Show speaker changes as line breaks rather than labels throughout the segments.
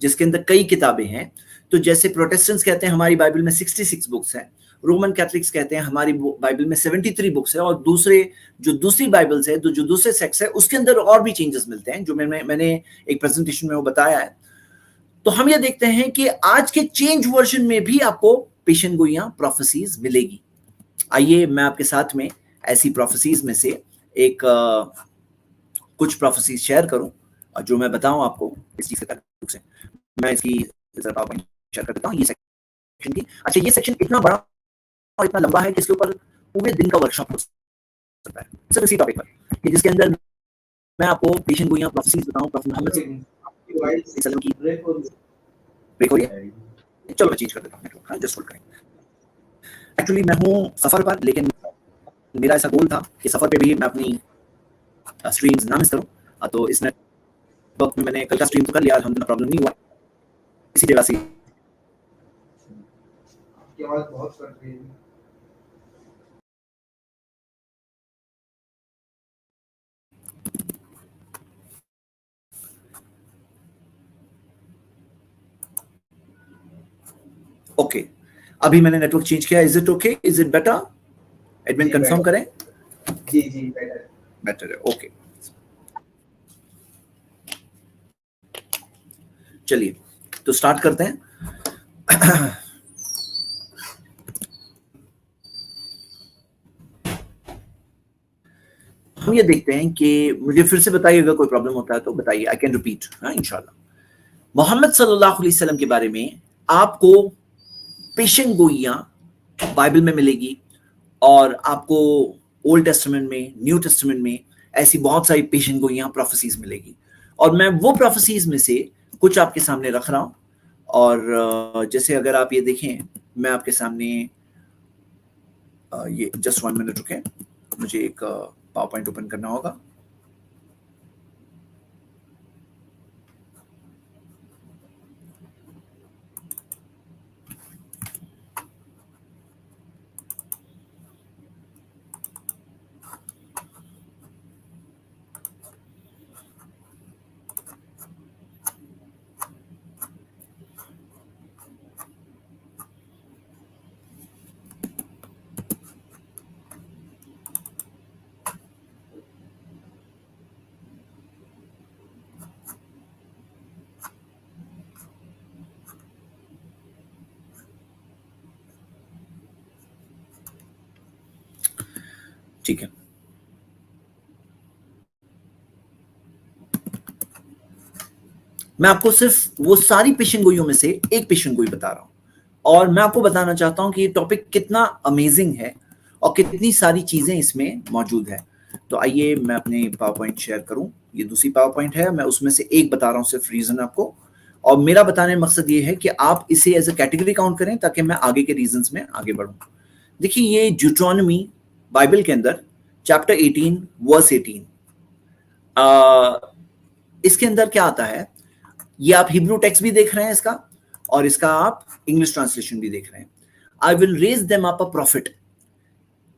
جس کے اندر کئی کتابیں ہیں. تو جیسے پروٹیسٹنٹس کہتے ہیں ہماری بائبل میں 66 بکس ہیں, رومن کیتھلکس کہتے ہیں ہماری بائبل میں 73 بکس ہیں, اور دوسری بائبلز ہے جو دوسرے سیکٹس ہے اس کے اندر اور بھی چینجز ملتے ہیں جو میں نے ایک پریزنٹیشن میں وہ بتایا ہے. تو ہم یہ دیکھتے ہیں کہ آج کے چینج ورژن میں بھی آپ کو پیشن گوئیاں پروفیسیز ملے گی. آئیے میں آپ کے ساتھ میں ایسی پروفیسیز میں سے ایک کچھ پروفیسیز شیئر کروں اور جو میں بتاؤں آپ کو اس چیز کے تعلق سے. میں اس کی شیئر کر دیتا ہوں یہ سیکشن کی. اچھا, یہ سیکشن اتنا بڑا اور اتنا لمبا ہے کہ اس کے اوپر پورے دن کا ورکشاپ ہو سکتا ہے صرف اسی ٹاپک پر, کہ جس کے اندر میں آپ کو پیشن گوئیاں پروفیسیز بتاؤں. پروفیٹ محمد صلی اللہ علیہ وسلم کی بریک ہو رہی ہے. چلو میں چینج کر دیتا ہوں, جسٹ ہولڈ کریں. ایکچولی میں ہوں سفر پر, لیکن میرا ایسا گول تھا کہ سفر پہ بھی میں اپنی اسٹریمز نہ مس کروں. تو اس نیٹ ورک میں نے کل کا اسٹریم تو کر لیا, الحمدللہ پرابلم نہیں ہوا. اسی جگہ سے
آپ کی آواز بہت کٹ رہی ہے.
اوکے, ابھی میں نے نیٹ ورک چینج کیا. Is it okay, is it better? Admin confirm کریں.
جی بیٹر
ہے. اوکے, چلیے تو سٹارٹ کرتے ہیں. ہم یہ دیکھتے ہیں کہ مجھے پھر سے بتائیے اگر کوئی پرابلم ہوتا ہے تو بتائیے, آئی کین ریپیٹ انشاءاللہ. محمد صلی اللہ علیہ وسلم کے بارے میں آپ کو پیشن گوئیاں بائبل میں ملے گی, اور آپ کو اولڈ ٹیسٹمنٹ میں, نیو ٹیسٹمنٹ میں ایسی بہت ساری پیشن گوئیاں پروفیسیز ملے گی. اور میں وہ پروفیسیز میں سے کچھ آپ کے سامنے رکھ رہا ہوں. اور جیسے اگر آپ یہ دیکھیں, میں آپ کے سامنے یہ جسٹ 1 منٹ رکیں, مجھے ایک پاور پوائنٹ اوپن کرنا ہوگا. ٹھیک ہے, میں آپ کو صرف وہ ساری پیشن گوئیوں میں سے ایک پیشن گوئی بتا رہا ہوں, اور میں آپ کو بتانا چاہتا ہوں کہ یہ ٹاپک کتنا امیزنگ ہے اور کتنی ساری چیزیں اس میں موجود ہے. تو آئیے میں اپنے پاور پوائنٹ شیئر کروں. یہ دوسری پاور پوائنٹ ہے, میں اس میں سے ایک بتا رہا ہوں صرف ریزن آپ کو, اور میرا بتانے کا مقصد یہ ہے کہ آپ اسے ایز اے کیٹیگری کاؤنٹ کریں تاکہ میں آگے کے ریزنز میں آگے بڑھوں. دیکھیے, یہ ڈیوٹرانومی بائبل کے اندر چیپٹر 18 ورس 18, اس کے اندر کیا آتا ہے, یہ آپ ہیبرو ٹیکسٹ بھی دیکھ رہے ہیں اس کا, اور اس کا آپ انگلش ٹرانسلیشن بھی دیکھ رہے ہیں. I will raise them up a prophet,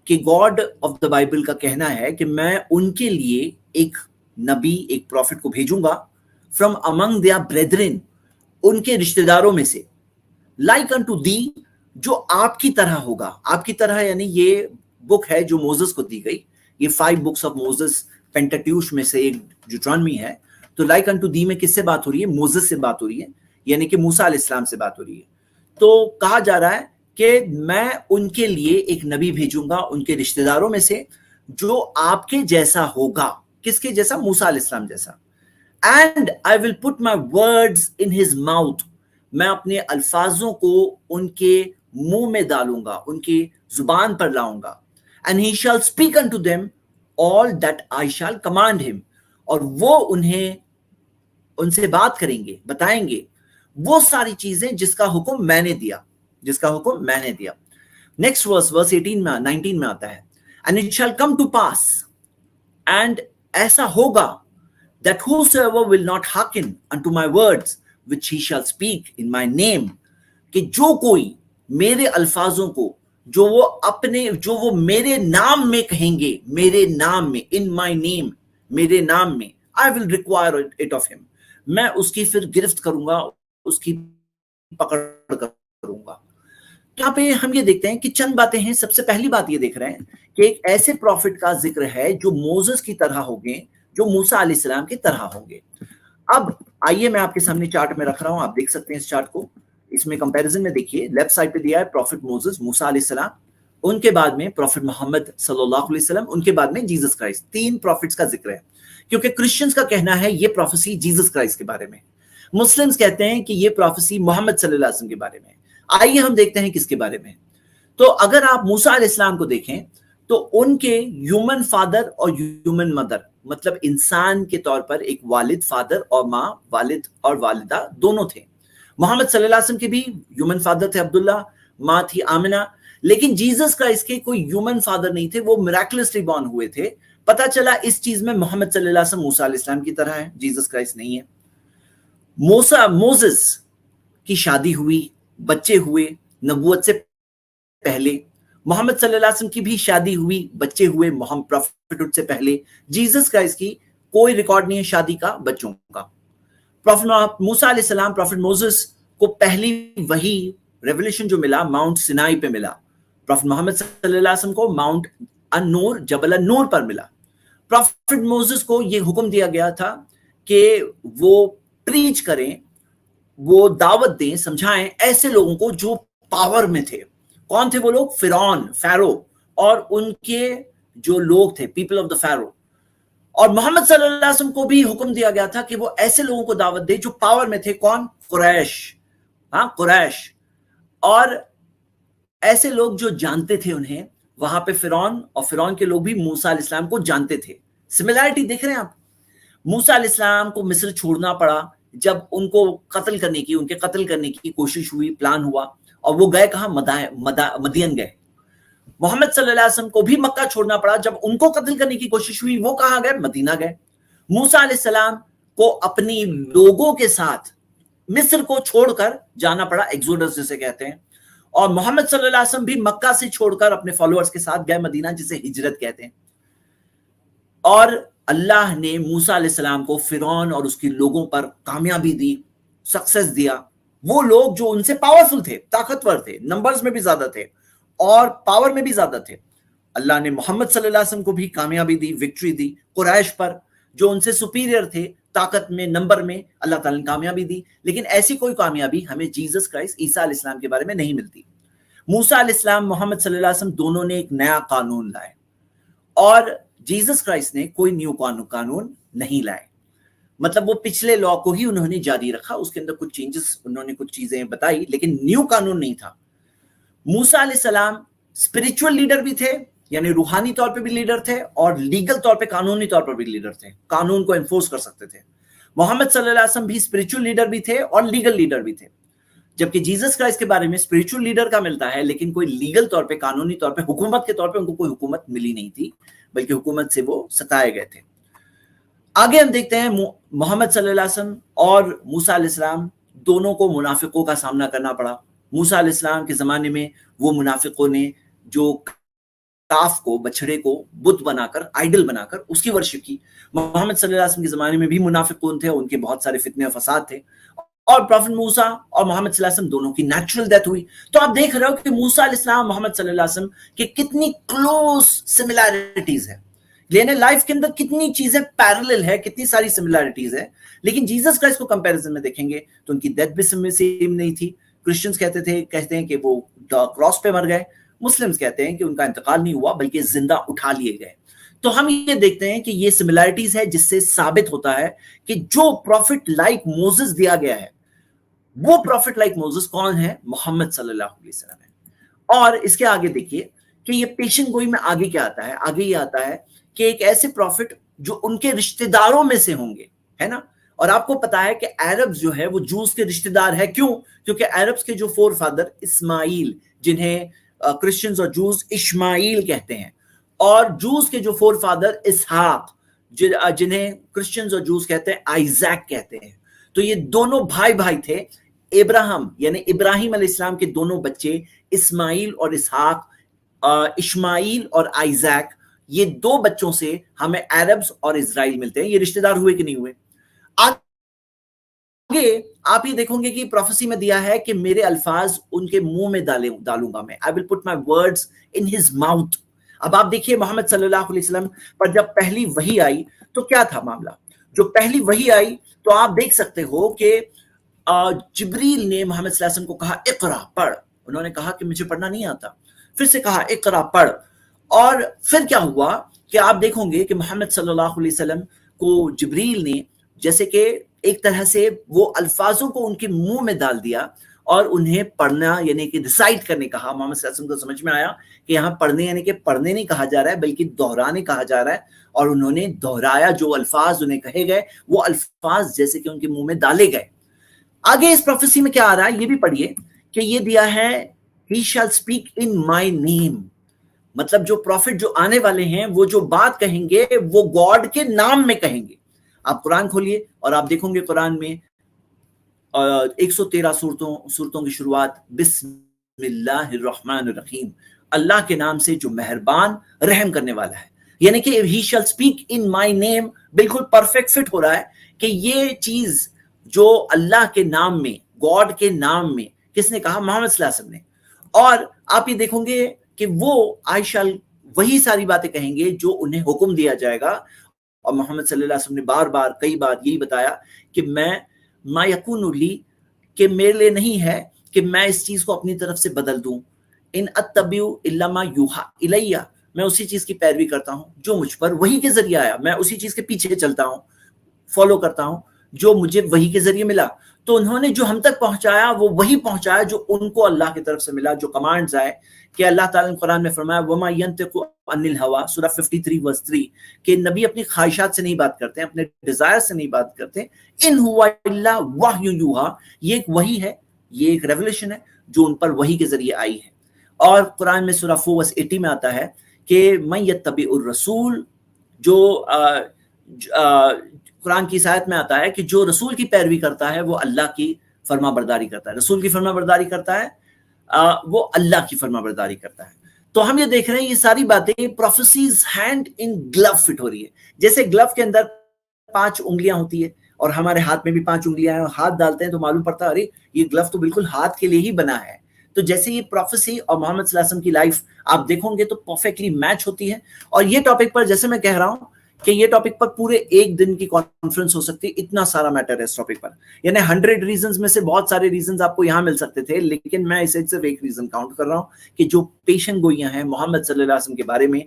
کہ گاڈ آف دا بائبل کا کہنا ہے کہ میں ان کے لیے ایک نبی, ایک پروفٹ کو بھیجوں گا, from among their brethren, ان کے رشتہ داروں میں سے, like unto thee, جو آپ کی طرح ہوگا. آپ کی طرح یعنی یہ بک ہے جو موزس کو دی گئی, یہ 5 books of Moses پینٹاٹیوش میں سے ایک ڈیوٹرانومی ہے. تو لائک انٹو دی میں کس سے بات ہو رہی ہے؟ موزس سے بات ہو رہی ہے, یعنی کہ موسیٰ علیہ السلام سے بات ہو رہی ہے. تو کہا جا رہا ہے کہ میں ان کے لیے ایک نبی بھیجوں گا ان کے رشتہ داروں میں سے, جو آپ کے جیسا ہوگا. کس کے جیسا؟ موسیٰ علیہ السلام جیسا. And I will put my words in his mouth, میں اپنے الفاظوں کو ان کے منہ میں ڈالوں گا, ان کی زبان پر لاؤں گا. اینڈ ہی شال speak into them all that I shall command him, اور وہ انہیں ان سے بات کریں گے, بتائیں گے وہ ساری چیزیں جس کا حکم میں نے دیا, جس کا حکم میں نے دیا. نیکسٹ ورس 19 میں آتا ہے, and it shall come to pass, and ایسا ہوگا, that whosoever will not hearken unto my words which he shall speak in my name, کہ جو کوئی میرے الفاظوں کو جو وہ میرے نام میں کہیں گے, میرے نام میں, in my name, میرے نام میں, I will require it of him, میں اس کی پھر گرفت کروں گا, اس کی پکڑ کروں گا. یہاں پہ ہم یہ دیکھتے ہیں کہ چند باتیں ہیں. سب سے پہلی بات یہ دیکھ رہے ہیں کہ ایک ایسے پروفٹ کا ذکر ہے جو موزس کی طرح ہوں گے, جو موسیٰ علیہ السلام کی طرح ہوں گے. اب آئیے میں آپ کے سامنے چارٹ میں رکھ رہا ہوں, آپ دیکھ سکتے ہیں اس چارٹ کو. اس میں کمپیریزن میں دیکھیے, لیفٹ سائڈ پہ دیا ہے پروفٹ موزس موسیٰ علیہ السلام, ان کے بعد میں پروفٹ محمد صلی اللہ علیہ وسلم, ان کے بعد میں جیسس کرائسٹ. 3 پروفٹس کا ذکر ہے, کیونکہ کرسچنز کا کہنا ہے یہ پروفیسی جیسس کرائسٹ کے بارے میں, مسلمز کہتے ہیں کہ یہ پروفیسی محمد صلی اللہ علیہ وسلم کے بارے میں. آئیے ہم دیکھتے ہیں کس کے بارے میں. تو اگر آپ موسیٰ علیہ السلام کو دیکھیں تو ان کے ہیومن فادر اور ہیومن مدر, مطلب انسان کے طور پر ایک والد فادر اور ماں, والد اور والدہ دونوں تھے. محمد صلی اللہ علیہ وسلم کے بھی ہیومن فادر تھے عبداللہ, ماں تھی آمنہ, لیکن جیسس کرائسٹ کے کوئی ہیومن فادر نہیں تھے, وہ میراکلسلی بورن ہوئے تھے. پتہ چلا اس چیز میں محمد صلی اللہ علیہ وسلم موسیٰ علیہ السلام کی طرح ہے, جیسس کرائسٹ نہیں ہے. موزس کی شادی ہوئی, بچے ہوئے نبوت سے پہلے. محمد صلی اللہ علیہ وسلم کی بھی شادی ہوئی, بچے ہوئے محمد پروفٹ سے پہلے. جیسس کرائسٹ کی کوئی ریکارڈ نہیں ہے شادی کا, بچوں کا. پروفٹ موسیٰ علیہ السلام, پروفٹ موزس کو پہلی وحی ریولیشن جو ملا ماؤنٹ سینائی پہ ملا. پروفٹ محمد صلی اللہ علیہ وسلم کو ماؤنٹ النور, جبل النور پر ملا. پروفٹ موزس کو یہ حکم دیا گیا تھا کہ وہ پریچ کریں, وہ دعوت دیں, سمجھائیں ایسے لوگوں کو جو پاور میں تھے. کون تھے وہ لوگ؟ فرعون, فیرو, اور ان کے جو لوگ تھے پیپل آف دا فیرو. اور محمد صلی اللہ علیہ وسلم کو بھی حکم دیا گیا تھا کہ وہ ایسے لوگوں کو دعوت دے جو پاور میں تھے. کون؟ قریش, ہاں قریش, اور ایسے لوگ جو جانتے تھے انہیں. وہاں پہ فرعون اور فرعون کے لوگ بھی موسیٰ علیہ السلام کو جانتے تھے. سملیرٹی دیکھ رہے ہیں آپ. موسیٰ علیہ السلام کو مصر چھوڑنا پڑا جب ان کو قتل کرنے کی, ان کے قتل کرنے کی کوشش ہوئی, پلان ہوا, اور وہ گئے کہاں؟ مدین گئے. محمد صلی اللہ علیہ وسلم کو بھی مکہ چھوڑنا پڑا جب ان کو قتل کرنے کی کوشش ہوئی, وہ کہاں گئے؟ مدینہ گئے. موسیٰ علیہ السلام کو اپنی لوگوں کے ساتھ مصر کو چھوڑ کر جانا پڑا, ایگزوڈس جسے کہتے ہیں. اور محمد صلی اللہ علیہ وسلم بھی مکہ سے چھوڑ کر اپنے فالوورز کے ساتھ گئے مدینہ, جسے ہجرت کہتے ہیں. اور اللہ نے موسیٰ علیہ السلام کو فرعون اور اس کے لوگوں پر کامیابی دی, سکسس دیا. وہ لوگ جو ان سے پاورفل تھے, طاقتور تھے, نمبرز میں بھی زیادہ تھے اور پاور میں بھی زیادہ تھے, اللہ نے محمد صلی اللہ علیہ وسلم کو بھی کامیابی دی, وکٹری دی. قریش پر جو ان سے سپیریئر تھے طاقت میں, نمبر میں, اللہ تعالیٰ نے کامیابی دی. لیکن ایسی کوئی کامیابی ہمیں جیسس کرائسٹ عیسیٰ علیہ السلام کے بارے میں نہیں ملتی. موسیٰ علیہ السلام, محمد صلی اللہ علیہ وسلم دونوں نے ایک نیا قانون لائے, اور جیسس کرائسٹ نے کوئی نیو قانون نہیں لائے. مطلب وہ پچھلے لا کو ہی انہوں نے جاری رکھا, اس کے اندر کچھ چینجز, انہوں نے کچھ چیزیں بتائی, لیکن نیو قانون نہیں تھا. موسیٰ علیہ السلام اسپرچول لیڈر بھی تھے, یعنی روحانی طور پہ بھی لیڈر تھے, اور لیگل طور پہ, قانونی طور پر بھی لیڈر تھے, قانون کو انفورس کر سکتے تھے. محمد صلی اللہ علیہ وسلم بھی اسپرچول لیڈر بھی تھے اور لیگل لیڈر بھی تھے. جبکہ جیسس کرائسٹ کے بارے میں اسپرچول لیڈر کا ملتا ہے, لیکن کوئی لیگل طور پہ, قانونی طور پہ, حکومت کے طور پہ ان کو کوئی حکومت ملی نہیں تھی, بلکہ حکومت سے وہ ستائے گئے تھے. آگے ہم دیکھتے ہیں محمد صلی اللہ علیہ وسلم اور موسیٰ علیہ السلام دونوں کو منافقوں کا سامنا کرنا پڑا. موسیٰ علیہ السلام کے زمانے میں وہ منافقوں نے جو کاف کو, بچڑے کو بت بنا کر, آئیڈل بنا کر اس کی ورشپ کی. محمد صلی اللہ علیہ وسلم کے زمانے میں بھی منافقون تھے, ان کے بہت سارے فتنے و فساد تھے, اور پروفٹ موسیٰ اور محمد صلی اللہ علیہ وسلم دونوں کی نیچرل ڈیتھ ہوئی. تو آپ دیکھ رہے ہو کہ موسیٰ علیہ السلام محمد صلی اللہ علیہ وسلم کے کتنی کلوز سملیرٹیز ہیں, یعنی لائف کے اندر کتنی چیزیں پیرلل ہے, کتنی ساری سملیرٹیز ہیں. لیکن جیسس کرائسٹ کو کمپیریزن میں دیکھیں گے تو ان کی ڈیتھ بھی سیم نہیں تھی. کرسچنز کہتے ہیں کہ وہ کراس پہ مر گئے, مسلمز کہتے ہیں کہ ان کا انتقال نہیں ہوا بلکہ زندہ اٹھا لیے گئے. تو ہم یہ دیکھتے ہیں کہ یہ سملیرٹیز ہے, جس سے ثابت ہوتا ہے کہ جو پروفٹ لائک موزس دیا گیا ہے, وہ پروفٹ لائک موزس کون ہے؟ محمد صلی اللہ علیہ وسلم ہے. اور اس کے آگے دیکھیے کہ یہ پیشن گوئی میں آگے کیا آتا ہے. آگے یہ آتا ہے کہ ایک ایسے پروفٹ جو ان کے رشتہ داروں میں سے ہوں گے, ہے نا. اور آپ کو پتا ہے کہ عرب جو ہے وہ جوز کے رشتہ دار ہے. کیوں؟ کیونکہ عربز کے جو فور فادر اسماعیل, جنہیں کرسچنز اور جوز اشماعیل کہتے ہیں, اور جوز کے جو فور فادر اسحاق, جنہیں کرسچنز اور جوز کہتے ہیں آئیزیک کہتے ہیں. تو یہ دونوں بھائی تھے. ابراہیم یعنی ابراہیم علیہ السلام کے دونوں بچے اسماعیل اور اسحاق, اشماعیل اور آئیزیک, یہ دو بچوں سے ہمیں عربز اور اسرائیل ملتے ہیں. یہ رشتہ دار ہوئے کہ نہیں ہوئے؟ آپ یہ دیکھیں گے کہ پروفیسی میں دیا ہے کہ میرے الفاظ ان کے منہ میں ڈالوں گا میں. I will put my words in his mouth. اب آپ دیکھیے محمد صلی اللہ علیہ وسلم پر جب پہلی وحی آئی تو کیا تھا معاملہ. جو پہلی وحی آئی تو آپ دیکھ سکتے ہو کہ جبریل نے محمد صلی اللہ علیہ وسلم کو کہا اقرا پڑھ. انہوں نے کہا کہ مجھے پڑھنا نہیں آتا. پھر سے کہا اقرا پڑھ. اور پھر کیا ہوا کہ آپ دیکھیں گے کہ محمد صلی اللہ علیہ وسلم کو جبریل نے جیسے کہ ایک طرح سے وہ الفاظوں کو ان کے منہ میں ڈال دیا اور انہیں پڑھنا یعنی کہ ریسائٹ کرنے کہا. محمد صلی اللہ علیہ وسلم کو سمجھ میں آیا کہ یہاں پڑھنے یعنی کہ پڑھنے نہیں کہا جا رہا ہے بلکہ دہرانے کہا جا رہا ہے. اور انہوں نے دہرایا, جو الفاظ انہیں کہے گئے وہ الفاظ جیسے کہ ان کے منہ میں ڈالے گئے. آگے اس پروفیسی میں کیا آ رہا ہے یہ بھی پڑھیے کہ یہ دیا ہے he shall speak in my name. مطلب جو پروفٹ جو آنے والے ہیں وہ جو بات کہیں گے وہ گاڈ کے نام میں کہیں گے. آپ قرآن کھولیے اور آپ دیکھیں گے قرآن میں 113 صورتوں کی شروعات بسم اللہ الرحمن الرحیم, اللہ کے نام سے جو مہربان رحم کرنے والا ہے. یعنی کہ he shall speak in my name بالکل پرفیکٹ فٹ ہو رہا ہے کہ یہ چیز جو اللہ کے نام میں, گاڈ کے نام میں کس نے کہا؟ محمد صلی اللہ علیہ وسلم نے. اور آپ یہ دیکھیں گے کہ وہ I shall وہی ساری باتیں کہیں گے جو انہیں حکم دیا جائے گا. اور محمد صلی اللہ علیہ وسلم نے بار بار کئی بار یہی بتایا کہ میں ما یکون لی, کہ میرے لیے نہیں ہے کہ میں اس چیز کو اپنی طرف سے بدل دوں. ان اتبع الا ما یوحى الی, میں اسی چیز کی پیروی کرتا ہوں جو مجھ پر وحی کے ذریعے آیا. میں اسی چیز کے پیچھے چلتا ہوں, فالو کرتا ہوں جو مجھے وحی کے ذریعے ملا. تو انہوں نے جو ہم تک پہنچایا وہ وہی پہنچایا جو ان کو اللہ کی طرف سے ملا, جو کمانڈز آئے. کہ اللہ تعالیٰ نے قرآن میں فرمایا وما ينطق عن الهوى سورہ 53 verse 3 کہ نبی اپنی خواہشات سے نہیں بات کرتے ہیں, اپنے ڈیزائر سے نہیں بات کرتے. ان هو الا وحی یوحى, یہ ایک وحی ہے, یہ ایک ریولیشن ہے جو ان پر وحی کے ذریعے آئی ہے. اور قرآن میں سورہ 4 verse 80 میں آتا ہے کہ من یتبع الرسول, جو قرآن کی آیت میں آتا ہے کہ جو رسول کی پیروی کرتا ہے وہ اللہ کی فرما برداری کرتا ہے. رسول کی فرما برداری کرتا ہے وہ اللہ کی فرما برداری کرتا ہے. تو ہم یہ دیکھ رہے ہیں یہ ساری باتیں prophecies hand in glove fit ہو رہی ہے. جیسے گلو کے اندر 5 انگلیاں ہوتی ہے اور ہمارے ہاتھ میں بھی 5 انگلیاں ہیں, اور ہاتھ ڈالتے ہیں تو معلوم پڑتا ہے ارے یہ گلو تو بالکل ہاتھ کے لیے ہی بنا ہے. تو جیسے یہ پروفیسی اور محمد صلی اللہ علیہ وسلم کی لائف آپ دیکھیں گے تو پرفیکٹلی میچ ہوتی ہے. اور یہ ٹاپک پر جیسے میں کہہ رہا ہوں کہ یہ ٹاپک پر پورے ایک دن کی کانفرنس ہو سکتی ہے, اتنا سارا میٹر ہے اس ٹاپک پر. یعنی 100 ریزنز میں سے بہت سارے ریزنز آپ کو یہاں مل سکتے تھے, لیکن میں اسے صرف ایک ریزن کاؤنٹ کر رہا ہوں کہ جو پیشن گوئیاں ہیں محمد صلی اللہ علیہ وسلم کے بارے میں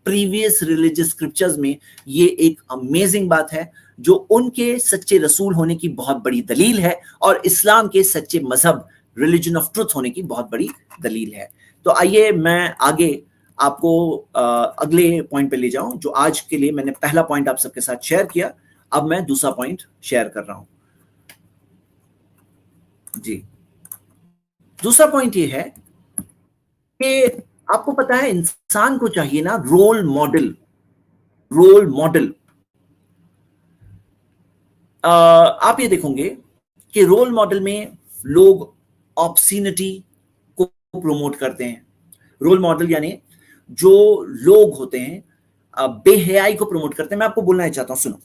پریویس ریلیجس اسکرپچرز میں, یہ ایک امیزنگ بات ہے جو ان کے سچے رسول ہونے کی بہت بڑی دلیل ہے, اور اسلام کے سچے مذہب ریلیجن آف ٹروتھ ہونے کی بہت بڑی دلیل ہے. تو آئیے میں آگے آپ کو اگلے پوائنٹ پہ لے جاؤں, جو آج کے لیے میں نے پہلا پوائنٹ آپ سب کے ساتھ شیئر کیا. اب میں دوسرا پوائنٹ شیئر کر رہا ہوں. جی, دوسرا پوائنٹ یہ ہے کہ آپ کو پتا ہے انسان کو چاہیے نا رول ماڈل. رول ماڈل آپ یہ دیکھیں گے کہ رول ماڈل میں لوگ آبسینٹی کو پروموٹ کرتے ہیں. رول ماڈل یعنی جو لوگ ہوتے ہیں بے حیائی کو پروموٹ کرتے ہیں. میں آپ کو بولنا چاہتا ہوں, سنو,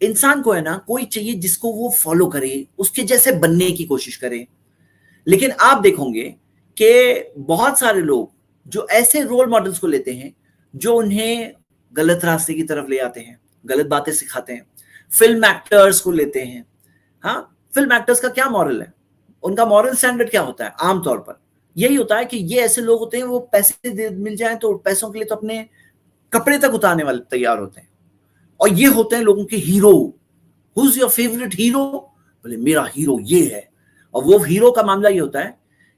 انسان کو ہے نا کوئی چاہیے جس کو وہ فالو کرے, اس کے جیسے بننے کی کوشش کرے. لیکن آپ دیکھیں گے کہ بہت سارے لوگ جو ایسے رول ماڈلز کو لیتے ہیں جو انہیں غلط راستے کی طرف لے آتے ہیں, غلط باتیں سکھاتے ہیں. فلم ایکٹرز کو لیتے ہیں. ہاں, فلم ایکٹرز کا کیا مورل ہے, ان کا مورل سٹینڈرڈ کیا ہوتا ہے؟ عام طور پر یہی ہوتا ہے کہ یہ ایسے لوگ ہوتے ہیں وہ پیسے مل جائیں تو پیسوں کے لیے تو اپنے کپڑے تک اتارنے والے تیار ہوتے ہیں. اور یہ ہوتے ہیں لوگوں کے hero. Who's your favorite hero? بولے میرا ہیرو یہ ہے. اور وہ ہیرو کا معاملہ یہ ہوتا ہے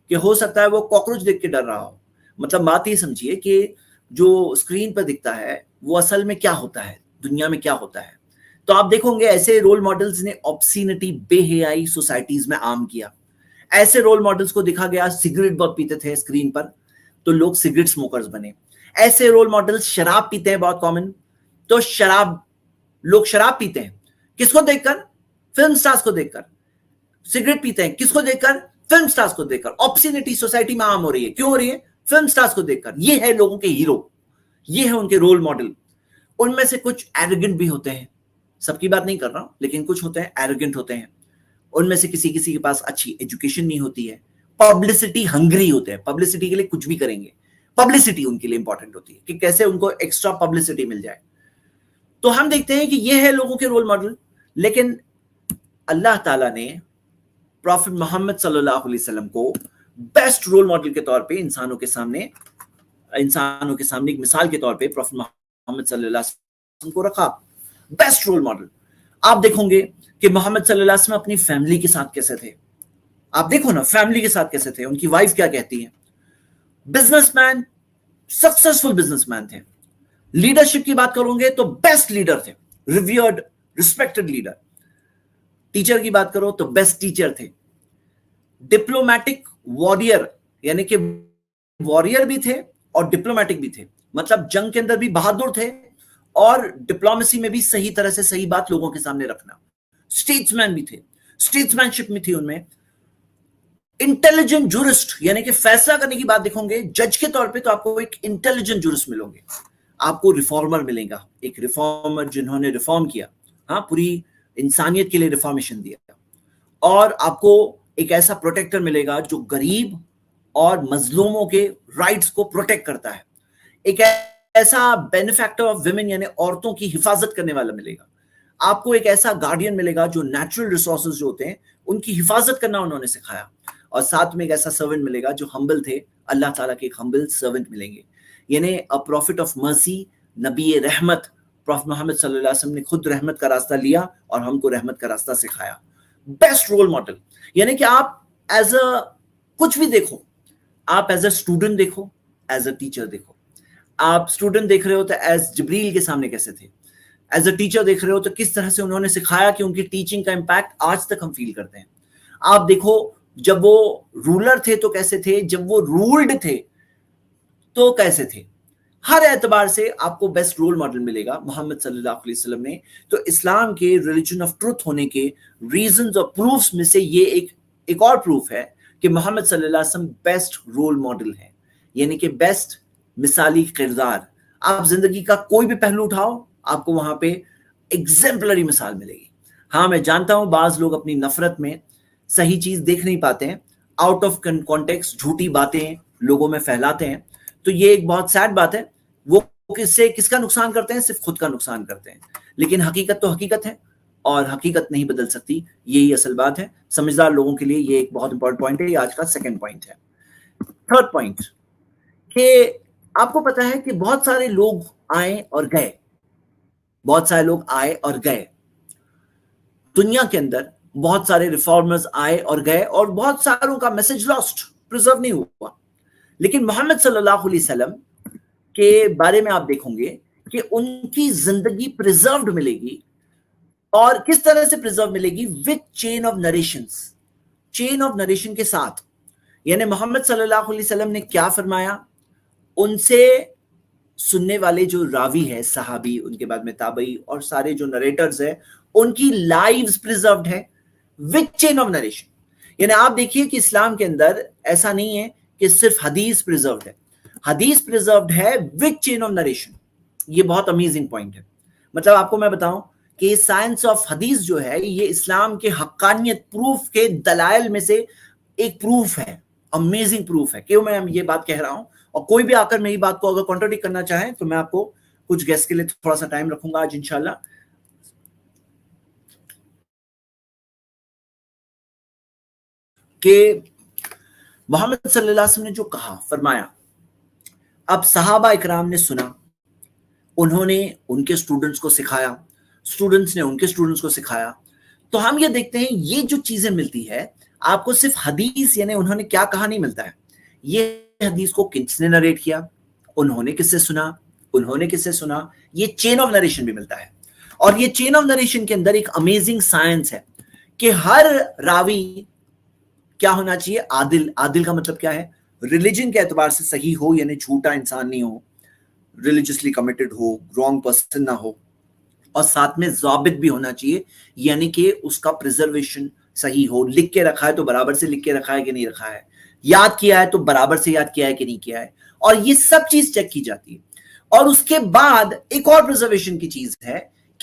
کہ ہو سکتا ہے وہ کاکروچ دیکھ کے ڈر رہا ہو. مطلب بات یہ سمجھیے کہ جو اسکرین پر دکھتا ہے وہ اصل میں کیا ہوتا ہے, دنیا میں کیا ہوتا ہے. تو آپ دیکھیں گے ایسے رول ماڈلز نے آبسینٹی, بے حیائی سوسائٹیز میں عام کیا. ایسے رول ماڈلز کو دکھا گیا سگریٹ بہت پیتے تھے اسکرین پر تو لوگ سگریٹ اسموکرز بنے. ایسے رول ماڈلز شراب پیتے ہیں بہت کامن, تو لوگ شراب پیتے ہیں کس کو دیکھ کر؟ فلم سٹارز کو دیکھ کر. سگریٹ پیتے ہیں کس کو دیکھ کر؟ فلم سٹارز کو دیکھ کر. آبسینٹی سوسائٹی میں عام ہو رہی ہے, کیوں ہو رہی ہے؟ فلم سٹارز کو دیکھ کر. یہ ہے لوگوں کے ہیرو, یہ ہے ان کے رول ماڈل. ان میں سے کچھ ایروگنٹ بھی ہوتے ہیں, سب کی بات نہیں کر رہا ہوں, لیکن کچھ ہوتے ہیں ایروگنٹ ہوتے ہیں, ان میں سے کسی کے پاس اچھی ایجوکیشن نہیں ہوتی ہے, پبلسٹی ہنگری ہوتے ہیں, پبلسٹی کے لیے کچھ بھی کریں گے, پبلسٹی ان کے لیے امپورٹنٹ ہوتی ہے کہ کیسے ان کو ایکسٹرا پبلسٹی مل جائے. تو ہم دیکھتے ہیں کہ یہ ہے لوگوں کے رول ماڈل. لیکن اللہ تعالیٰ نے پروفٹ محمد صلی اللہ علیہ وسلم کو بیسٹ رول ماڈل کے طور پہ انسانوں کے سامنے ایک مثال کے طور پہ پروفٹ محمد صلی اللہ علیہ وسلم کو رکھا, بیسٹ رول ماڈل. آپ دیکھو گے کہ محمد صلی اللہ علیہ وسلم اپنی فیملی کے ساتھ کیسے تھے, آپ دیکھو نا فیملی کے ساتھ کیسے تھے, ان کی وائف کیا کہتی ہیں, business man, successful business man تھے. لیڈرشپ کی بات کروں گے تو بیسٹ لیڈر تھے, ریویئرڈ ریسپیکٹڈ لیڈر. ٹیچر کی بات کرو تو بیسٹ ٹیچر تھے. ڈپلومیٹک واریر, یعنی کہ واریر بھی تھے اور ڈپلومیٹک بھی تھے, مطلب جنگ کے اندر بھی بہادر تھے اور ڈپلومیسی میں بھی صحیح طرح سے صحیح بات لوگوں کے سامنے رکھنا. اسٹیٹس مین بھی تھے, اسٹیٹس مین شپ میں تھی ان میں. انٹیلیجنٹ جورسٹ, یعنی کہ فیصلہ کرنے کی بات دیکھو گے جج کے طور پہ تو آپ کو ایک انٹیلیجنٹ جورسٹ ملیں گے. آپ کو ریفارمر ملے گا, ایک ریفارمر جنہوں نے ریفارم کیا, ہاں پوری انسانیت کے لیے ریفارمیشن دیا. اور آپ کو ایک ایسا پروٹیکٹر ملے گا جو غریب اور مظلوموں کے رائٹس کو پروٹیکٹ کرتا ہے. ایک ایسا بینیفیکٹر آف ویمن, یعنی عورتوں کی حفاظت کرنے والا ملے گا. آپ کو ایک ایسا گارڈین ملے گا جو نیچرل ریسورسز جو ہوتے ہیں ان کی حفاظت کرنا انہوں نے سکھایا. اور ساتھ میں ایک ایسا سرونٹ ملے گا جو ہمبل تھے, اللہ تعالیٰ کے ایک ہمبل سرونٹ ملیں گے, یعنی پروفٹ آف مرسی, نبی رحمت. پروفٹ محمد صلی اللہ علیہ وسلم نے خود رحمت کا راستہ لیا اور ہم کو رحمت کا راستہ سکھایا. بیسٹ رول ماڈل, یعنی کہ آپ ایز اے کچھ بھی دیکھو, آپ ایز اے اسٹوڈنٹ دیکھو, ایز اے ٹیچر دیکھو. آپ اسٹوڈنٹ دیکھ رہے ہو تو ایز جبریل کے سامنے کیسے تھے, ایز اے ٹیچر دیکھ رہے ہو تو کس طرح سے انہوں نے سکھایا کہ ان کی ٹیچنگ کا امپیکٹ آج تک ہم فیل کرتے ہیں. آپ دیکھو جب وہ رولر تھے تو کیسے تھے, جب وہ رولڈ تھے تو کیسے تھے. ہر اعتبار سے آپ کو بیسٹ رول ماڈل ملے گا محمد صلی اللہ علیہ وسلم نے. تو اسلام کے ریلیجن آف ٹروتھ ہونے کے ریزنز اور پروفس میں سے یہ ایک اور پروف ہے کہ محمد صلی اللہ علیہ وسلم بیسٹ رول ماڈل ہے, یعنی کہ بیسٹ مثالی کردار. آپ زندگی کا کوئی بھی پہلو اٹھاؤ, آپ کو وہاں پہ ایگزمپلری مثال ملے گی. ہاں میں جانتا ہوں بعض لوگ اپنی نفرت میں صحیح چیز دیکھ نہیں پاتے ہیں, آؤٹ آف کانٹیکسٹ جھوٹی باتیں لوگوں میں پھیلاتے ہیں, تو یہ ایک بہت سیڈ بات ہے. وہ کس کا نقصان کرتے ہیں, صرف خود کا نقصان کرتے ہیں. لیکن حقیقت تو حقیقت ہے اور حقیقت نہیں بدل سکتی, یہی اصل بات ہے. سمجھدار لوگوں کے لیے یہ ایک بہت امپورٹنٹ پوائنٹ ہے. یہ آج کا سیکنڈ پوائنٹ ہے. تھرڈ پوائنٹ کہ آپ کو پتا ہے کہ بہت سارے لوگ آئے اور گئے, بہت سارے لوگ آئے اور گئے دنیا کے اندر. بہت سارے ریفارمرز آئے اور گئے اور بہت ساروں کا میسج لاسٹ, پریزرو نہیں ہوا. لیکن محمد صلی اللہ علیہ وسلم کے بارے میں آپ دیکھیں گے کہ ان کی زندگی پریزروڈ ملے گی. اور کس طرح سے پریزرو ملے گی, with chain of narrations, chain of narration کے ساتھ. یعنی محمد صلی اللہ علیہ وسلم نے کیا فرمایا, ان سے سننے والے جو راوی ہے, صحابی, ان کے بعد میں تابعی اور سارے جو نریٹرز ہیں, ان کی لائیوز پریزروڈ ہے وتھ چین آف نریشن. یعنی آپ دیکھیے کہ اسلام کے اندر ایسا نہیں ہے کہ صرف حدیث پریزروڈ ہے, حدیث پریزروڈ ہے وتھ چین آف نریشن. یہ بہت امیزنگ پوائنٹ ہے. مطلب آپ کو میں بتاؤں کہ سائنس آف حدیث جو ہے یہ اسلام کے حقانیت پروف کے دلائل میں سے ایک پروف ہے, امیزنگ پروف ہے. کیوں میں یہ بات کہہ رہا ہوں, اور کوئی بھی آ کر میری بات کو اگر کانٹرڈکٹ کرنا چاہیں تو میں آپ کو کچھ گیس کے لیے تھوڑا سا ٹائم رکھوں گا آج انشاءاللہ. کہ محمد صلی اللہ علیہ وسلم نے جو کہا, فرمایا, اب صحابہ اکرام نے سنا, انہوں نے ان کے اسٹوڈنٹس کو سکھایا, اسٹوڈنٹس نے ان کے اسٹوڈنٹس کو سکھایا. تو ہم یہ دیکھتے ہیں یہ جو چیزیں ملتی ہے آپ کو صرف حدیث, یعنی انہوں نے کیا کہا نہیں ملتا ہے. یہ حدیث کو کس نے نریٹ کیا, انہوں نے کس سے سنا, انہوں نے کس سے سنا, یہ چین آف نریشن بھی ملتا ہے. اور یہ چین آف نریشن کے اندر ایک امیزنگ سائنس ہے کہ ہر راوی کیا ہونا چاہیے, عادل. عادل کا مطلب کیا ہے, ریلیجن کے اعتبار سے صحیح ہو, یعنی جھوٹا انسان نہیں ہو, ریلیجسلی کمیٹڈ ہو, رانگ پرسن نہ ہو, اور ساتھ میں ضابط بھی ہونا چاہیے, یعنی کہ اس کا پریزرویشن صحیح ہو. لکھ کے رکھا ہے تو برابر سے لکھ کے رکھا ہے کہ نہیں رکھا ہے, یاد کیا ہے تو برابر سے یاد کیا ہے کہ نہیں کیا ہے, اور یہ سب چیز چیک کی جاتی ہے. اور اس کے بعد ایک اور پریزرویشن کی چیز ہے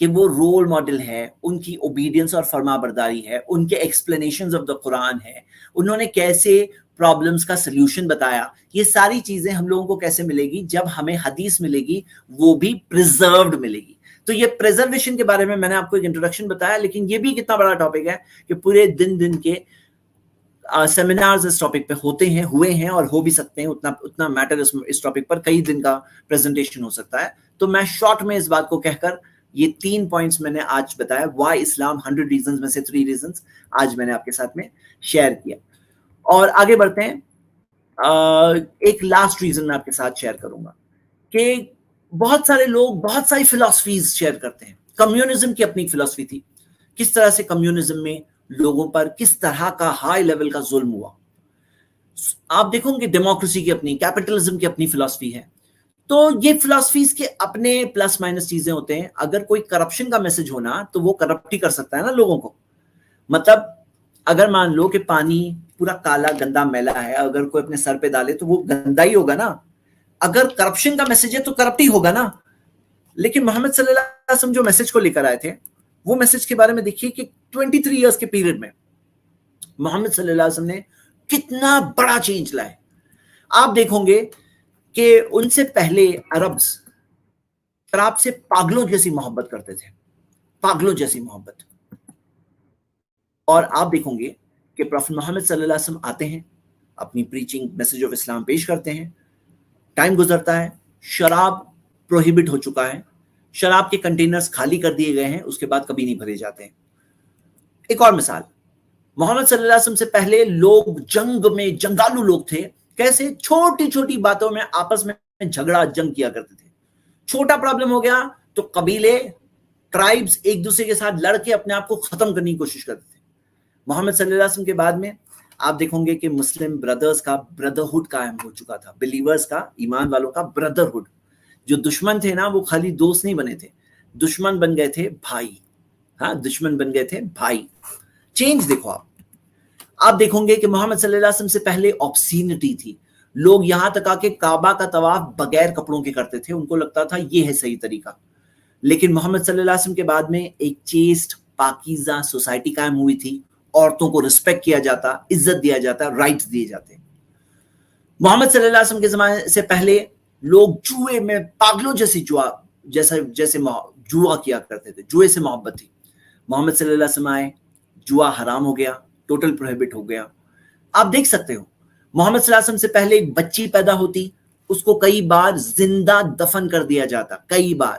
کہ وہ رول ماڈل ہے, ان کی اوبیڈینس اور فرما برداری ہے, ان کے ایکسپلینیشنز آف دا قرآن ہے, انہوں نے کیسے پرابلمس کا سلوشن بتایا. یہ ساری چیزیں ہم لوگوں کو کیسے ملے گی؟ جب ہمیں حدیث ملے گی, وہ بھی پریزروڈ ملے گی. تو یہ پریزرویشن کے بارے میں نے آپ کو ایک انٹروڈکشن بتایا, لیکن یہ بھی کتنا بڑا ٹاپک ہے کہ پورے دن کے سیمینارز اس ٹاپک پہ ہوتے ہیں, ہوئے ہیں اور ہو بھی سکتے ہیں. اتنا میٹر اس ٹاپک پر کئی دن کا پریزنٹیشن ہو سکتا ہے. تو میں شارٹ میں اس بات کو کہہ کر یہ 3 پوائنٹس میں نے آج بتایا, وائی اسلام 100 ریزنز میں سے 3 ریزنز آج میں نے آپ کے ساتھ میں شیئر کیا. اور آگے بڑھتے ہیں. ایک لاسٹ ریزن میں آپ کے ساتھ شیئر کروں گا کہ بہت سارے لوگ بہت ساری فلاسفیز شیئر کرتے ہیں. کمیونزم کی اپنی فلاسفی تھی, کس طرح سے کمیونزم میں لوگوں پر کس طرح کا ہائی لیول کا ظلم ہوا. آپ دیکھو کہ ڈیموکریسی کی اپنی, کیپٹلزم کی اپنی فلاسفی ہے. تو یہ فلاسفیز کے اپنے پلس مائنس چیزیں ہوتے ہیں. اگر کوئی کرپشن کا میسج ہونا تو وہ کرپٹ ہی کر سکتا ہے نا لوگوں کو. مطلب اگر مان لو کہ پانی پورا کالا گندا میلا ہے, اگر کوئی اپنے سر پہ ڈالے تو وہ گندا ہی ہوگا نا. اگر کرپشن کا میسج ہے تو کرپٹ ہی ہوگا نا. لیکن محمد صلی اللہ علیہ وسلم جو میسج کو لے کر آئے تھے, وہ میسج کے بارے میں دیکھیے کہ 23 ایئرس کے پیریڈ میں محمد صلی اللہ علیہ وسلم نے کتنا بڑا چینج لائے. آپ دیکھو گے کہ ان سے پہلے عربز شراب سے پاگلوں جیسی محبت کرتے تھے, پاگلوں جیسی محبت. اور آپ دیکھیں گے کہ پروفٹ محمد صلی اللہ علیہ وسلم آتے ہیں, اپنی پریچنگ میسج آف اسلام پیش کرتے ہیں. ٹائم گزرتا ہے, شراب پروہیبٹ ہو چکا ہے, شراب کے کنٹینرز خالی کر دیے گئے ہیں, اس کے بعد کبھی نہیں بھرے جاتے ہیں. ایک اور مثال, محمد صلی اللہ علیہ وسلم سے پہلے لوگ جنگ میں جنگالو لوگ تھے. کیسے؟ چھوٹی چھوٹی باتوں میں آپس میں جھگڑا جنگ کیا کرتے تھے. چھوٹا پرابلم ہو گیا تو قبیلے, ٹرائبز ایک دوسرے کے ساتھ لڑ کے اپنے آپ کو ختم کرنے کی کوشش کرتے تھے. محمد صلی اللہ علیہ وسلم کے بعد میں آپ دیکھیں گے کہ مسلم بردرز کا بردرہڈ قائم ہو چکا تھا, بلیورز کا, ایمان والوں کا بردرہڈ. جو دشمن تھے نا, وہ خالی دوست نہیں بنے تھے, دشمن بن گئے تھے بھائی. ہاں, دشمن بن گئے تھے بھائی. چینج دیکھو آپ دیکھیں گے کہ محمد صلی اللہ علیہ وسلم سے پہلے آبسینٹی تھی. لوگ یہاں تک آ کے کعبہ کا طواف بغیر کپڑوں کے کرتے تھے, ان کو لگتا تھا یہ ہے صحیح طریقہ. لیکن محمد صلی اللہ علیہ وسلم کے بعد میں ایک چیسٹ پاکیزہ سوسائٹی قائم ہوئی تھی. عورتوں کو رسپیکٹ کیا جاتا, عزت دیا جاتا, رائٹس دیے جاتے. محمد صلی اللہ علیہ وسلم کے زمانے سے پہلے لوگ جوئے میں پاگلوں جیسے جوا کیا کرتے تھے, جوئے سے محبت تھی. محمد صلی اللہ علیہ وسلم آئے, جوا حرام ہو گیا, ٹوٹل پروہیبٹ ہو گیا. آپ دیکھ سکتے ہو محمد صلی اللہ علیہ وسلم سے پہلے ایک بچی پیدا ہوتی, اس کو کئی بار زندہ دفن کر دیا جاتا, کئی بار.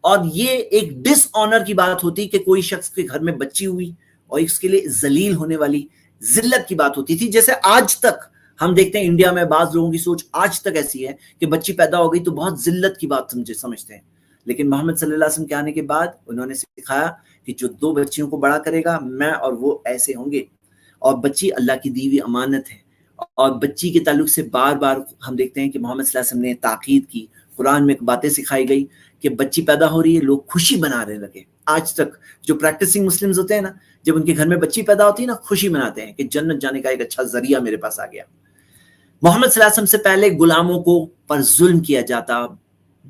اور یہ ایک ڈس آنر کی بات ہوتی کہ کوئی شخص کے گھر میں بچی ہوئی, اور اس کے لیے ذلیل ہونے والی ذلت کی بات ہوتی تھی. جیسے آج تک ہم دیکھتے ہیں انڈیا میں بعض لوگوں کی سوچ آج تک ایسی ہے کہ بچی پیدا ہو گئی تو بہت ذلت کی بات سمجھتے ہیں. لیکن محمد صلی اللہ علیہ وسلم کے آنے کے بعد انہوں نے سکھایا کہ جو 2 بچیوں کو بڑا کرے گا, میں اور وہ ایسے ہوں گے. اور بچی اللہ کی دی ہوئی امانت ہے. اور بچی کے تعلق سے بار بار ہم دیکھتے ہیں کہ محمد صلی اللہ علیہ وسلم نے تاکید کی, قرآن میں باتیں سکھائی گئی کہ بچی پیدا ہو رہی ہے, لوگ خوشی منانے لگے. آج تک جو پریکٹسنگ مسلمز ہوتے ہیں نا, جب ان کے گھر میں بچی پیدا ہوتی ہے نا, خوشی مناتے ہیں کہ جنت جانے کا ایک اچھا ذریعہ میرے پاس آ گیا. محمد صلی اللہ علیہ وسلم سے پہلے غلاموں کو پر ظلم کیا جاتا,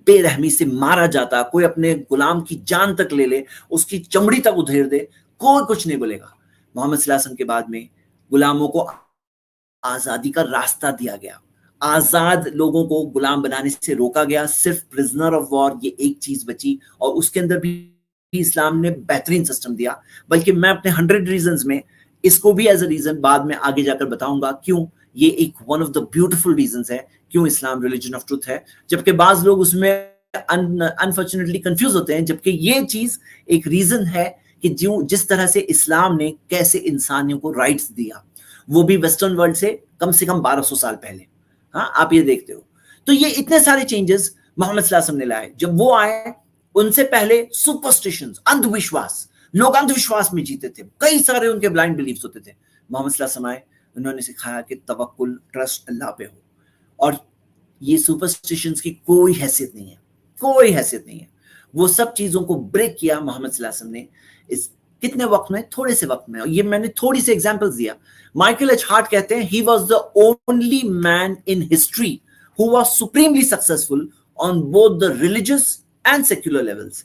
بے رحمی سے مارا جاتا. کوئی اپنے غلام کی جان تک لے لے, اس کی چمڑی تک ادھیر دے, کوئی کچھ نہیں بولے گا. محمد صلی اللہ علیہ وسلم کے بعد میں غلاموں کو آزادی کا راستہ دیا گیا, آزاد لوگوں کو غلام بنانے سے روکا گیا. صرف پرزنر آف وار یہ ایک چیز بچی, اور اس کے اندر بھی اسلام نے بہترین سسٹم دیا. بلکہ میں اپنے 100 ریزنز میں اس کو بھی ایز اے ریزن بعد میں آگے جا کر بتاؤں گا کیوں یہ ایک one of the beautiful reasons ہے, کیوں اسلام ریلیجن آف ٹروتھ ہے. جبکہ بعض لوگ اس میں انفارچونیٹلی کنفیوز ہوتے ہیں, جبکہ یہ چیز ایک ریزن ہے کہ جس طرح سے اسلام نے کیسے انسانیوں کو رائٹس دیا, وہ بھی ویسٹرن ورلڈ سے کم 1200 سال پہلے. ہاں, آپ یہ دیکھتے ہو. تو یہ اتنے سارے چینجز محمد صلی اللہ علیہ وسلم نے لائے. جب وہ آئے, ان سے پہلے سپرسٹیشنز, اندھ وشواس, لوگ اندھ وشواس میں جیتے تھے, کئی سارے ان کے بلائنڈ بلیفز ہوتے تھے. محمد صلی اللہ علیہ وسلم آئے, انہوں نے سکھایا کہ توکل, ٹرسٹ اللہ پہ ہو. اور یہ سپرسٹیشنز کی کوئی حیثیت نہیں ہے, کوئی حیثیت نہیں ہے. وہ سب چیزوں کو بریک کیا محمد صلی اللہ علیہ وسلم نے. اس کتنے وقت میں؟ تھوڑے سے وقت میں. اور یہ میں نے تھوڑی سی ایگزامپلز دیا. مائیکل ایچ ہارٹ کہتے ہیں, he was the only man in history who was supremely successful on both the religious and secular levels.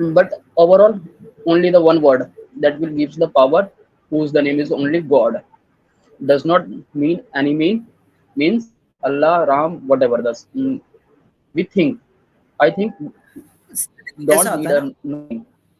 But overall, only the one word that will gives the power, whose the name is only God, does not mean any means Allah, Ram, whatever. Does we think, I think, don't need a knowing.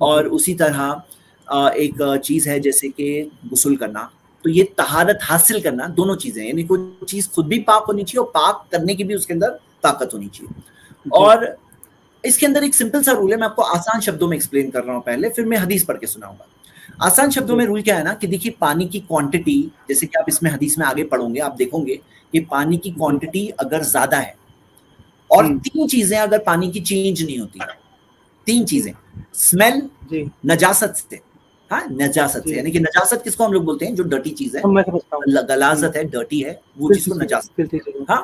اور اسی طرح ایک چیز ہے جیسے کہ غسل کرنا. تو یہ طہارت حاصل کرنا دونوں چیزیں ہیں, یعنی کوئی چیز خود بھی پاک ہونی چاہیے اور پاک کرنے کی بھی اس کے اندر طاقت ہونی چاہیے. اور اس کے اندر ایک سمپل سا رول ہے, میں آپ کو آسان شبدوں میں ایکسپلین کر رہا ہوں پہلے, پھر میں حدیث پڑھ کے سناؤں گا. آسان شبدوں میں رول کیا ہے نا کہ دیکھیے پانی کی کوانٹٹی, جیسے کہ آپ اس میں حدیث میں آگے پڑھوں گے آپ دیکھو گے کہ پانی کی کوانٹٹی اگر زیادہ ہے اور 3 چیزیں اگر پانی کی چینج نہیں ہوتی, 3 چیزیں, اسمیل, نجاست سے, ہاں نجاست سے, یعنی کہ نجاست کس کو ہم لوگ بولتے ہیں جو ڈرٹی چیز ہے, غلاظت ہے, ڈرٹی ہے, وہ چیز کو نجاست. ہاں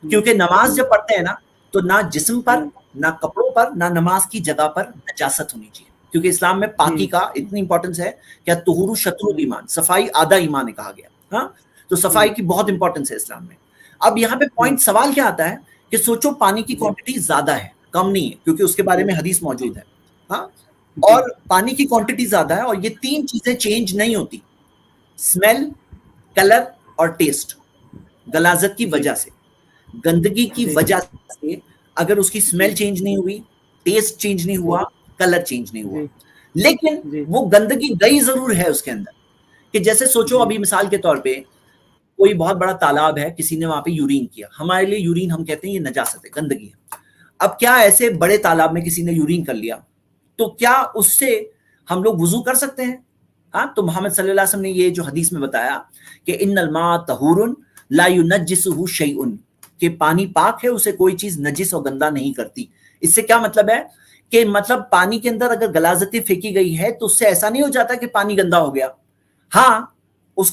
کیونکہ نماز جب پڑھتے ہیں نا تو نہ جسم پر نہ کپڑوں پر نہ نماز کی جگہ پر نجاست ہونی چاہیے, کیونکہ اسلام میں پاکی کا اتنی امپورٹنس ہے کہ طہور شطر الایمان, صفائی آدھا ایمان کہا گیا. ہاں تو صفائی کی بہت امپورٹنس ہے اسلام میں. اب یہاں پہ پوائنٹ سوال کیا آتا ہے کہ سوچو پانی کی کوانٹٹی زیادہ ہے, کم نہیں ہے, کیونکہ اس کے بارے میں حدیث موجود ہے. ہاں اور پانی کی کوانٹٹی زیادہ ہے اور یہ 3 چیزیں چینج نہیں ہوتی, اسمیل, کلر اور ٹیسٹ. غلاظت کی وجہ سے, گندگی کی وجہ سے, اگر اس کی اسمیل چینج نہیں ہوئی, ٹیسٹ چینج نہیں ہوا, کلر چینج نہیں ہوا, لیکن وہ گندگی گئی ضرور ہے اس کے اندر. کہ جیسے سوچو ابھی مثال کے طور پہ کوئی بہت بڑا تالاب ہے, کسی نے وہاں پہ یورین کیا, ہمارے لیے یورین ہم کہتے ہیں یہ نجاست ہے, گندگی ہے. اب کیا ایسے بڑے تالاب میں کسی نے یورین کر لیا تو کیا اس سے ہم لوگ وضو کر سکتے ہیں؟ ہاں تو محمد صلی اللہ علیہ وسلم نے یہ جو حدیث میں بتایا کہ ان الماء طہور لا ينجسه شیء, کہ پانی پاک ہے, اسے کوئی چیز نجس اور گندا نہیں کرتی. اس سے کیا مطلب ہے کہ مطلب پانی کے اندر اگر غلاظتیں پھینکی گئی ہے تو اس سے ایسا نہیں ہو جاتا کہ پانی گندا ہو گیا. ہاں اس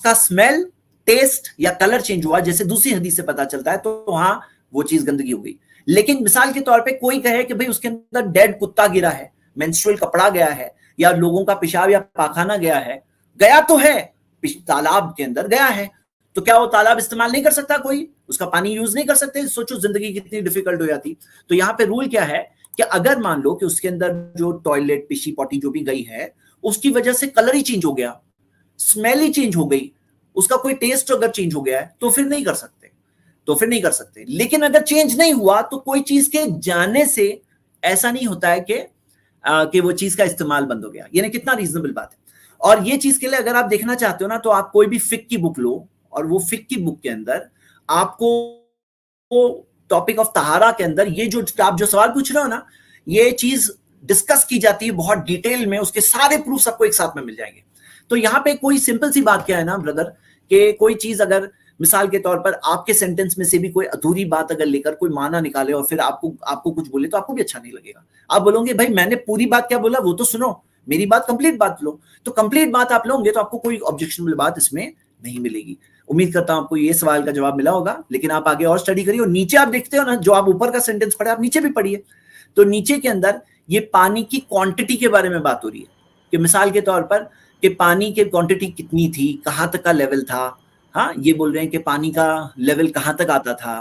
کا اسمیل, ٹیسٹ یا کلر چینج ہوا جیسے دوسری حدیث سے پتا چلتا ہے, تو ہاں وہ چیز گندگی ہو گئی. لیکن مثال کے طور پہ کوئی کہے کہ بھئی اس کے اندر ڈیڈ کتا گرا ہے, مینسٹرول کپڑا گیا ہے, یا لوگوں کا پیشاب یا پاخانہ گیا ہے, گیا تو ہے تالاب کے اندر گیا ہے, تو کیا وہ تالاب استعمال نہیں کر سکتا, کوئی اس کا پانی یوز نہیں کر سکتے؟ سوچو زندگی کتنی ڈیفیکلٹ ہو جاتی. تو یہاں پہ رول کیا ہے کہ اگر مان لو کہ اس کے اندر جو ٹوائلٹ, پیشی پوٹی جو بھی گئی ہے, اس کی وجہ سے کلر ہی چینج ہو گیا, اسمیل ہی چینج ہو گئی, اس کا کوئی ٹیسٹ اگر چینج ہو گیا ہے تو پھر نہیں کر سکتے, لیکن اگر چینج نہیں ہوا تو کوئی چیز کے جانے سے ایسا نہیں ہوتا ہے کہ وہ چیز کا استعمال بند ہو گیا. یعنی کتنا ریزنبل بات ہے. اور یہ چیز کے لیے اگر آپ دیکھنا چاہتے ہو نا تو آپ کوئی بھی فقہ کی بک لو, اور وہ فقہ کی بک کے اندر آپ کو ٹاپک آف طہارہ کے اندر یہ جو آپ جو سوال پوچھ رہے ہو نا, یہ چیز ڈسکس کی جاتی ہے بہت ڈیٹیل میں, اس کے سارے پروف آپ کو ایک ساتھ میں مل جائیں گے. تو یہاں پہ کوئی سمپل سی بات کیا ہے نا بردر, کہ کوئی چیز اگر مثال کے طور پر آپ کے سینٹنس میں سے بھی کوئی ادھوری بات اگر لے کر کوئی معنی نکالے اور پھر آپ کو کچھ بولے تو آپ کو بھی اچھا نہیں لگے گا. آپ بولو گے بھائی میں نے پوری بات کیا بولا, وہ تو سنو, میری بات کمپلیٹ بات لو. تو کمپلیٹ بات آپ لو گے تو آپ کو کوئی آبجیکشنبل بات اس میں نہیں ملے گی. امید کرتا ہوں آپ کو یہ سوال کا جواب ملا ہوگا, لیکن آپ آگے اور اسٹڈی کریے. اور نیچے آپ دیکھتے ہو نا, جو آپ اوپر کا سینٹینس پڑھے آپ نیچے بھی پڑھیے, تو نیچے کے اندر یہ پانی کی کوانٹٹی کے بارے میں بات ہو رہی ہے کہ مثال کے طور پر کہ پانی کی کوانٹٹی کتنی تھی, کہاں تک کا لیول تھا. ہاں یہ بول رہے ہیں کہ پانی کا لیول کہاں تک آتا تھا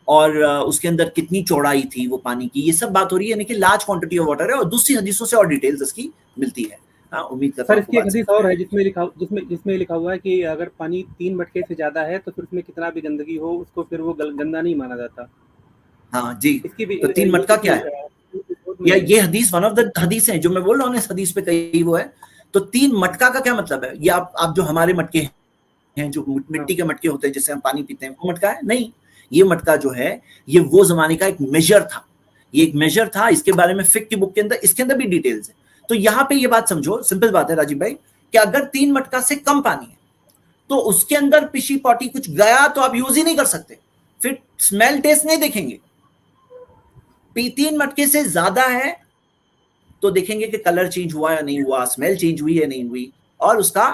اور اس کے اندر کتنی چوڑائی تھی وہ پانی کی, یہ سب بات ہو رہی ہے. یعنی کہ لارج کوانٹٹی آف واٹر ہے, اور دوسری حدیثوں سے اور ڈیٹیلز اس کی ملتی ہے. ہاں امید کرتا ہوں.
سر اس کی ایک حدیث اور ہے جس میں لکھا ہوا ہے کہ اگر پانی 3 مٹکے سے زیادہ ہے تو پھر اس میں کتنا بھی گندگی ہو اس کو پھر وہ گندا نہیں مانا جاتا.
ہاں جی,
اس کی بھی
تو 3 مٹکا کیا ہے, یہ حدیث ون آف دا حدیث ہیں جو میں بول رہا ہوں اس حدیث پہ کئی وہ ہے. تو 3 مٹکا کا کیا مطلب ہے؟ یہ آپ جو ہمارے مٹکے ہیں, جو مٹی کے مٹکے ہوتے ہیں جس سے ہم پانی پیتے ہیں, وہ مٹکا ہے نہیں. یہ مٹکا جو ہے یہ وہ زمانے کا ایک میجر تھا, یہ ایک میجر تھا. اس کے بارے میں فقہ کی بک کے اندر اس کے اندر بھی ڈیٹیلز ہیں. تو یہاں پہ یہ بات سمجھو, سمپل بات ہے راجیو بھائی, کہ اگر 3 مٹکا سے کم پانی ہے تو اس کے اندر پیشی پوٹی کچھ گیا تو آپ یوز ہی نہیں کر سکتے, پھر اسمیل ٹیسٹ نہیں دیکھیں گے. 3 مٹکے سے زیادہ ہے تو دیکھیں گے کہ کلر چینج ہوا یا نہیں ہوا, اسمیل چینج ہوئی یا نہیں ہوئی, اور اس کا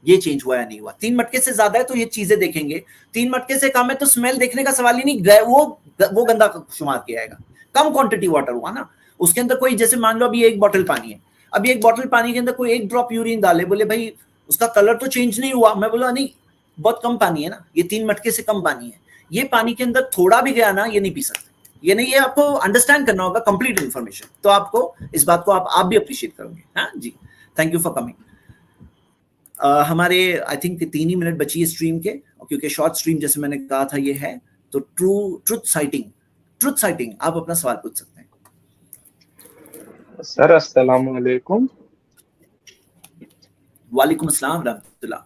یہ چینج ہوا یا نہیں ہوا. 3 مٹکے سے زیادہ ہے تو یہ چیزیں دیکھیں گے. 3 مٹکے سے کم ہے تو اسمیل دیکھنے کا سوال ہی نہیں, گئے وہ گندا شمار کیا جائے گا. کم کوانٹٹی واٹر ہوا نا, اس کے اندر کوئی جیسے مان لو ابھی 1 بوتل پانی ہے, ابھی 1 بوتل پانی کے اندر کوئی 1 ڈراپ یورین ڈالے, بولے بھائی اس کا کلر تو چینج نہیں ہوا. میں بولا نہیں, بہت کم پانی ہے نا, یہ 3 مٹکے سے کم پانی ہے, یہ پانی کے اندر تھوڑا بھی گیا نا یہ نہیں پی سکتے. یہ نہیں, یہ آپ کو انڈرسٹینڈ کرنا ہوگا کمپلیٹ انفارمیشن, تو آپ کو اس بات کو آپ بھی اپریشیٹ کرو گے. ہاں جی, تھینک یو فار کمنگ. ہمارے آئی تھنک 3 ہی منٹ بچی ہے اسٹریم کے, کیونکہ شارٹ اسٹریم جیسے میں نے کہا تھا یہ ہے. تو ٹروتھ سائٹنگ آپ اپنا سوال پوچھ سکتے ہیں.
سر السلام علیکم.
وعلیکم السلام ورحمۃ اللہ.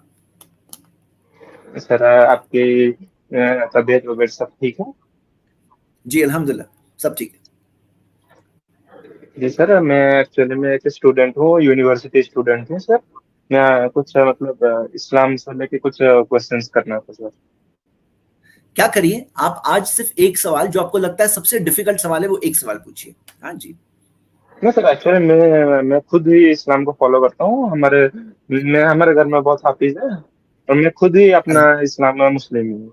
سر آپ کی طبیعت وغیرہ سب ٹھیک ہے؟
جی الحمدللہ سب ٹھیک ہے.
جی سر میں ایکچولی میں ایک اسٹوڈنٹ ہوں, یونیورسٹی اسٹوڈنٹ ہوں سر. میں کچھ مطلب اسلام سے لے کے کچھ کوشچنس کرنا تھا سر.
کیا کریے آپ آج صرف ایک سوال جو آپ کو لگتا ہے سب سے ڈیفیکلٹ سوال ہے وہ ایک سوال پوچھیے. ہاں جی.
نہیں سر ایکچولی میں خود ہی اسلام کو فالو کرتا ہوں. ہمارے گھر میں بہت حافظ ہے اور میں خود ہی اپنا اسلام میں مسلم ہوں.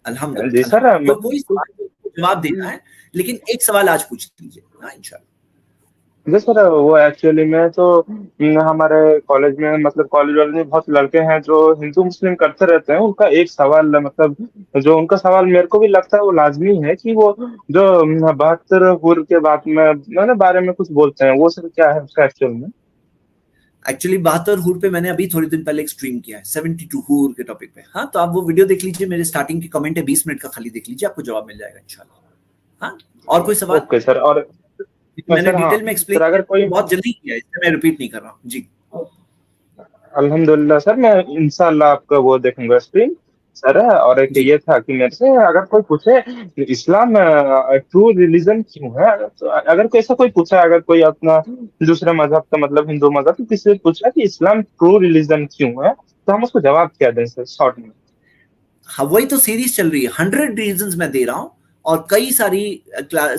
الحمدللہ.
جی سر
تو وہی سوال کو جواب دینا ہے لیکن ایک سوال آج پوچھ لیجیے. ہاں انشاءاللہ.
جی سر وہ ایکچولی میں تو ہمارے کالج میں مطلب کالج والے میں بہت لڑکے ہیں جو ہندو مسلم کرتے رہتے ہیں. ان کا ایک سوال مطلب جو ان کا سوال میرے کو بھی لگتا ہے وہ لازمی ہے کہ وہ جو 72 حور کے بارے میں کچھ بولتے ہیں وہ سر کیا ہے اس کا ایکچوئل میں؟
ایکچولی 72 حور پہ میں نے ابھی تھوڑی دن پہلے ایک اسٹریم کیا ہے 72 حور کے ٹاپک پہ. ہاں تو آپ وہ ویڈیو دیکھ لیجیے, میرے سٹارٹنگ کی کمنٹ ہے 20 منٹ کا, خالی دیکھ لیجیے, آپ کو جواب مل جائے گا انشاءاللہ. ہاں اور کوئی سوال؟
Okay sir. اور
میں نے
سر ہاں
ڈیٹیل میں
سر اگر کوئی
ایکسپلین بہت جلدی کیا ہے, اس میں میں ریپیٹ نہیں کر رہا ہوں. جی
الحمدللہ سر میں انشاءاللہ آپ کا وہ دیکھوں گا اسٹریم سر. اور ایک
جی
یہ تھا کہ میرے سے اگر کوئی پوچھے اسلام ٹرو ریلیجن کیوں ہے, تو اگر کوئی ایسا کوئی پوچھا, اگر کوئی اپنا دوسرا مذہب کا مطلب ہندو مذہب کسی سے پوچھا کہ اسلام ٹرو ریلیجن کیوں ہے تو ہم اس کو جواب کیا دیں سر شارٹ میں؟
ہاں وہی تو سیریز چل رہی ہے, 100 ریزنز میں دے رہا ہوں اور کئی ساری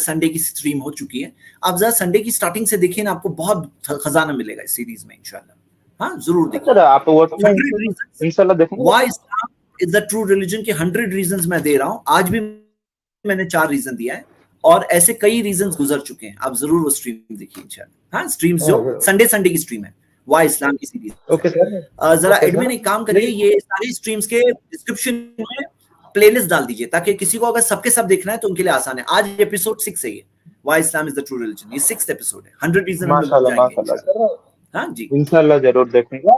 سنڈے کی اسٹریم ہو چکی ہے. آپ ذرا سنڈے کی سٹارٹنگ سے دیکھیں نا, آپ کو بہت خزانہ ملے گا اس سیریز میں انشاءاللہ. ہاں ضرور دیکھیے.
سر آپ وہ تو میں
100 reasons
انشاءاللہ دیکھوں گا.
why Islam is the true religion کے 100 reasons میں دے رہا ہوں. آج بھی میں نے 4 ریزن دیا ہے اور ایسے کئی ریزنز گزر چکے ہیں. آپ ضرور وہ اسٹریم دیکھیے انشاءاللہ. ہاں اسٹریمز جو سنڈے کی اسٹریم ہے why اسلام کی سیریز.
Okay sir.
ذرا ایڈمن ایک کام کریے, یہ ساری اسٹریمز کے ڈسکرپشن میں پلے لسٹ ڈال دیجیے تاکہ کسی کو اگر سب کے سب دیکھنا ہے تو ان کے لیے آسان ہے. آج ایپیسوڈ 6 ہے یہ why Islam is the true religion, یہ 6th ایپیسوڈ ہے. 100 ریزن ہم لوگ جائیں گے انشاءاللہ. ہاں جی
انشاءاللہ ضرور دیکھوں گا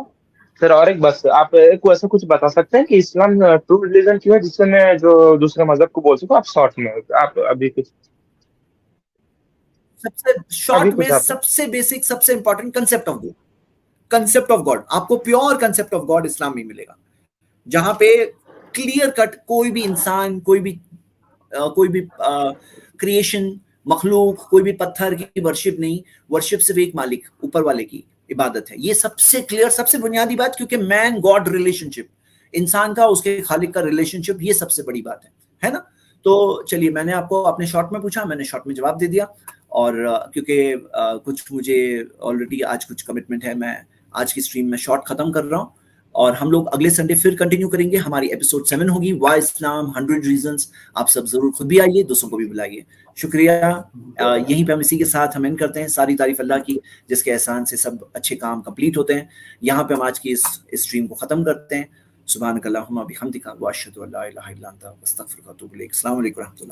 سر. اور ایک بس آپ کو ایسا کچھ بتا سکتے ہیں کہ اسلام ٹرو ریلیجن کیوں ہے جس سے میں جو دوسرے مذہب کو بول سکوں؟ آپ شارٹ میں آپ ابھی کچھ
سب سے شارٹ میں سب سے بیسک سب سے امپورٹنٹ کنسپٹ آف گاڈ. آپ کو پیور کنسپٹ آف گاڈ اسلام میں ملے گا, جہاں پہ کلیئر کٹ کوئی بھی انسان, کوئی بھی کریشن مخلوق, کوئی بھی پتھر کی ورشپ نہیں. ورشپ صرف ایک مالک اوپر والے کی عبادت ہے. یہ سب سے کلیئر, سب سے بنیادی بات, کیونکہ مین گاڈ ریلیشن شپ, انسان کا اس کے خالق کا ریلیشن شپ, یہ سب سے بڑی بات ہے نا. تو چلیے میں نے آپ کو اپنے شارٹ میں پوچھا, میں نے شارٹ میں جواب دے دیا. اور کیونکہ کچھ مجھے آلریڈی آج کچھ کمٹمنٹ ہے, میں آج کی اسٹریم میں شارٹ ختم کر رہا ہوں اور ہم لوگ اگلے سنڈے پھر کنٹینیو کریں گے. ہماری ایپیسوڈ 7 ہوگی وائی اسلام 100 ریزنز. آپ سب ضرور خود بھی آئیے, دوستوں کو بھی بلائیے. شکریہ. یہیں پہ ہم اسی کے ساتھ ہم اینڈ کرتے ہیں. ساری تعریف اللہ کی جس کے احسان سے سب اچھے کام کمپلیٹ ہوتے ہیں. یہاں پہ ہم آج کی اس اسٹریم کو ختم کرتے ہیں. سبحانک اللہم و بحمدک واشہد ان لا الہ الا انت استغفرک و اتوب الیک. السلام علیکم و رحمۃ اللہ.